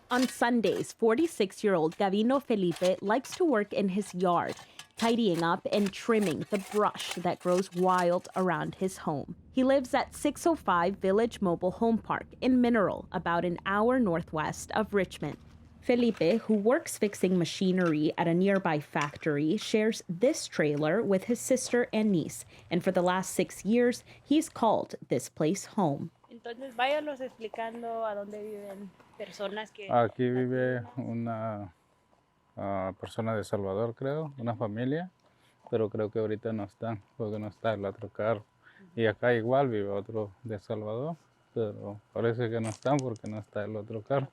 On Sundays, 46-year-old Gavino Felipe likes to work in his yard, tidying up and trimming the brush that grows wild around his home. He lives at 605 Village Mobile Home Park in Mineral, about an hour northwest of Richmond. Felipe, who works fixing machinery at a nearby factory, shares this trailer with his sister and niece, and for the last 6 years, he's called this place home. Entonces, váyanos explicando a dónde viven personas que... Aquí vive una persona de Salvador, creo, una familia, pero creo que ahorita no están, porque no está el otro carro. Y acá igual vive otro de Salvador, pero parece que no están porque no está el otro carro.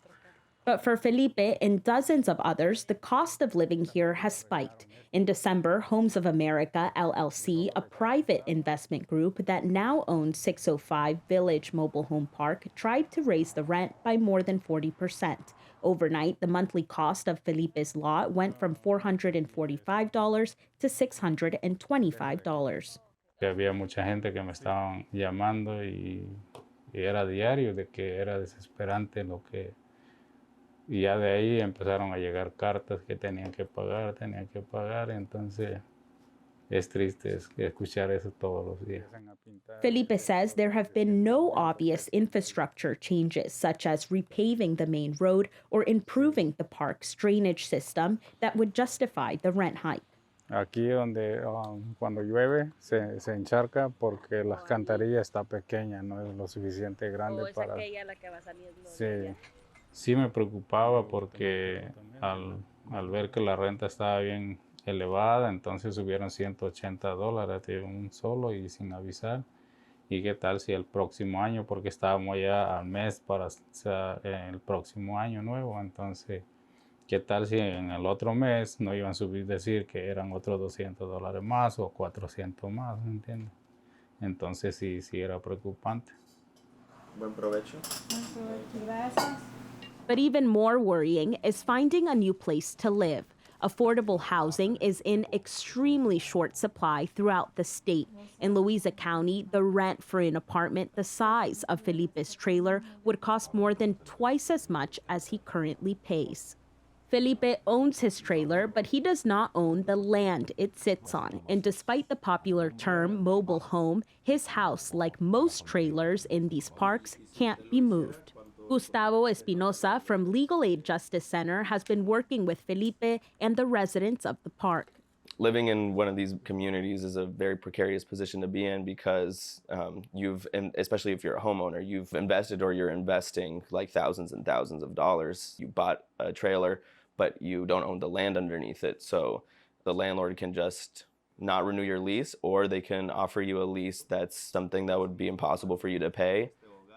But for Felipe and dozens of others, the cost of living here has spiked. In December, Homes of America, LLC, a private investment group that now owns 605 Village Mobile Home Park, tried to raise the rent by more than 40%. Overnight, the monthly cost of Felipe's lot went from $445 to $625. Había mucha gente que me estaban llamando y era diario de que era desesperante lo que... Y ya de ahí empezaron a llegar cartas que tenían que pagar, entonces es triste escuchar eso todos los días. Felipe says there have been no obvious infrastructure changes, such as repaving the main road or improving the park's drainage system, that would justify the rent hike. Aquí donde cuando llueve se encharca porque la alcantarilla está pequeña, no es lo suficiente grande para... aquella la que va saliendo. Sí. Sí me preocupaba porque al ver que la renta estaba bien elevada, entonces subieron $180 de un solo y sin avisar. ¿Y qué tal si el próximo año, porque estábamos ya al mes para el próximo año nuevo, entonces, qué tal si en el otro mes no iban a subir, decir que eran otros $200 más o 400 más, ¿me entiendes? Entonces sí era preocupante. Buen provecho. Gracias. But even more worrying is finding a new place to live. Affordable housing is in extremely short supply throughout the state. In Louisa County, the rent for an apartment the size of Felipe's trailer would cost more than twice as much as he currently pays. Felipe owns his trailer, but he does not own the land it sits on. And despite the popular term mobile home, his house, like most trailers in these parks, can't be moved. Gustavo Espinosa from Legal Aid Justice Center has been working with Felipe and the residents of the park. Living in one of these communities is a very precarious position to be in because especially if you're a homeowner, you've invested or you're investing like thousands and thousands of dollars. You bought a trailer, but you don't own the land underneath it. So the landlord can just not renew your lease, or they can offer you a lease that's something that would be impossible for you to pay.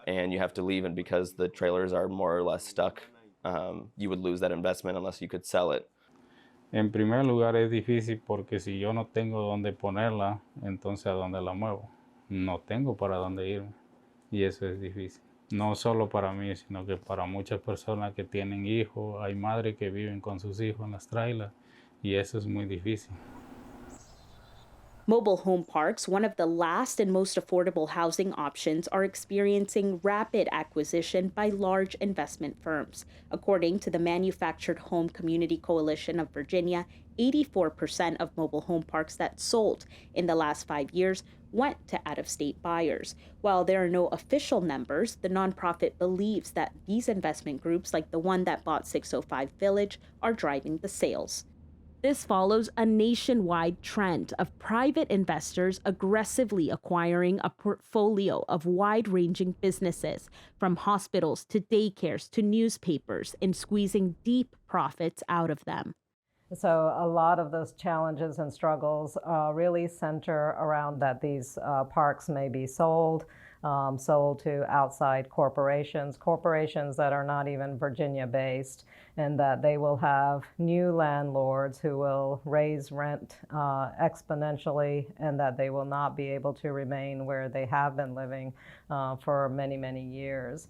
And you have to leave, and because the trailers are more or less stuck, you would lose that investment unless you could sell it. En primer lugar es difícil porque si yo no tengo dónde ponerla, entonces ¿a dónde la muevo? No tengo para dónde irme y eso es difícil. No solo para mí, sino que para muchas personas que tienen hijos, hay madres que viven con sus hijos en las trailers y eso es muy difícil. Mobile home parks, one of the last and most affordable housing options, are experiencing rapid acquisition by large investment firms. According to the Manufactured Home Community Coalition of Virginia, 84% of mobile home parks that sold in the last 5 years went to out-of-state buyers. While there are no official numbers, the nonprofit believes that these investment groups, like the one that bought 605 Village, are driving the sales. This follows a nationwide trend of private investors aggressively acquiring a portfolio of wide-ranging businesses, from hospitals to daycares to newspapers, and squeezing deep profits out of them. So a lot of those challenges and struggles really center around that these parks may be sold to outside corporations that are not even Virginia-based, and that they will have new landlords who will raise rent exponentially, and that they will not be able to remain where they have been living for many, many years.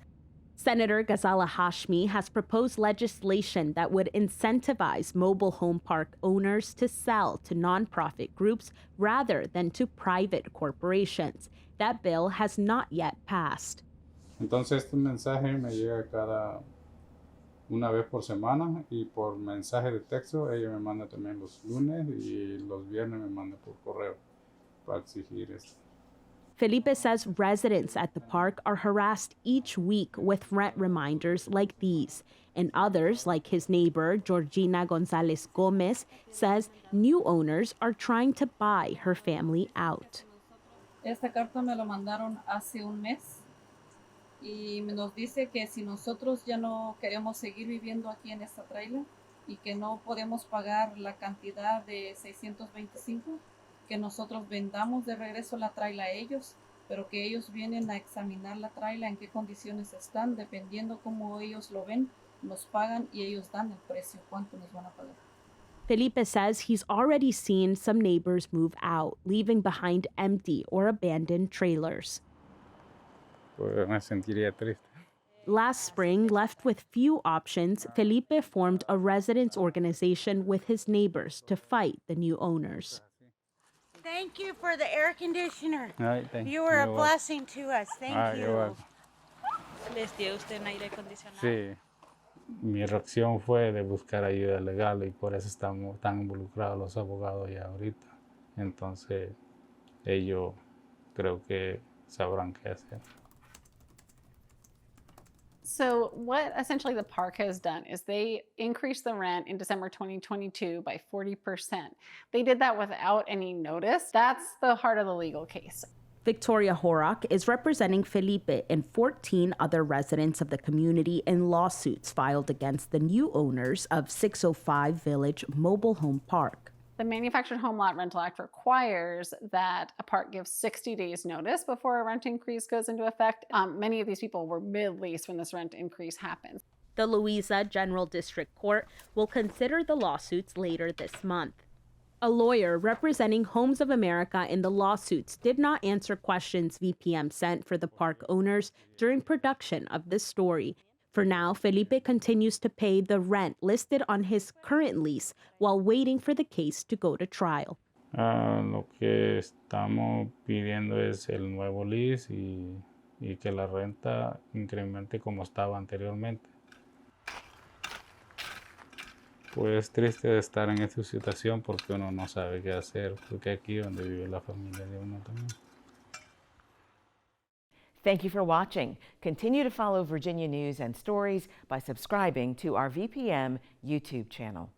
Senator Ghazala Hashmi has proposed legislation that would incentivize mobile home park owners to sell to nonprofit groups rather than to private corporations. That bill has not yet passed. Entonces este mensaje me llega una vez por semana y por mensaje de texto ella me manda también los lunes y los viernes me manda por correo para exigir esto. Felipe says residents at the park are harassed each week with rent reminders like these. And others, like his neighbor, Georgina Gonzalez Gomez, says new owners are trying to buy her family out. Esta carta me lo mandaron hace un mes y nos dice que si nosotros ya no queremos seguir viviendo aquí en esta traila y que no podemos pagar la cantidad de 625, que nosotros vendamos de regreso la traila a ellos, pero que ellos vienen a examinar la traila en qué condiciones están, dependiendo cómo ellos lo ven, nos pagan y ellos dan el precio, cuánto nos van a pagar. Felipe says he's already seen some neighbors move out, leaving behind empty or abandoned trailers. Pues me sentiría triste. Last spring, left with few options, Felipe formed a residents organization with his neighbors to fight the new owners. Thank you for the air conditioner. Ay, thank You were a you're welcome. blessing to us. Thank You're you. welcome. ¿Les dio usted un aire acondicionado? Sí, mi reacción fue de buscar ayuda legal y por eso estamos tan involucrados los abogados ya ahorita. Entonces, ellos creo que sabrán qué hacer. So what essentially the park has done is they increased the rent in December 2022 by 40%. They did that without any notice. That's the heart of the legal case. Victoria Horak is representing Felipe and 14 other residents of the community in lawsuits filed against the new owners of 605 Village Mobile Home Park. The Manufactured Home Lot Rental Act requires that a park gives 60 days notice before a rent increase goes into effect. Many of these people were mid-lease when this rent increase happened. The Louisa General District Court will consider the lawsuits later this month. A lawyer representing Homes of America in the lawsuits did not answer questions VPM sent for the park owners during production of this story. For now, Felipe continues to pay the rent listed on his current lease while waiting for the case to go to trial. Lo que estamos pidiendo es el nuevo lease y que la renta incremente como estaba anteriormente. Pues triste de estar en esta situación porque uno no sabe qué hacer, porque aquí es donde vive la familia de uno también. Thank you for watching. Continue to follow Virginia News and Stories by subscribing to our VPM YouTube channel.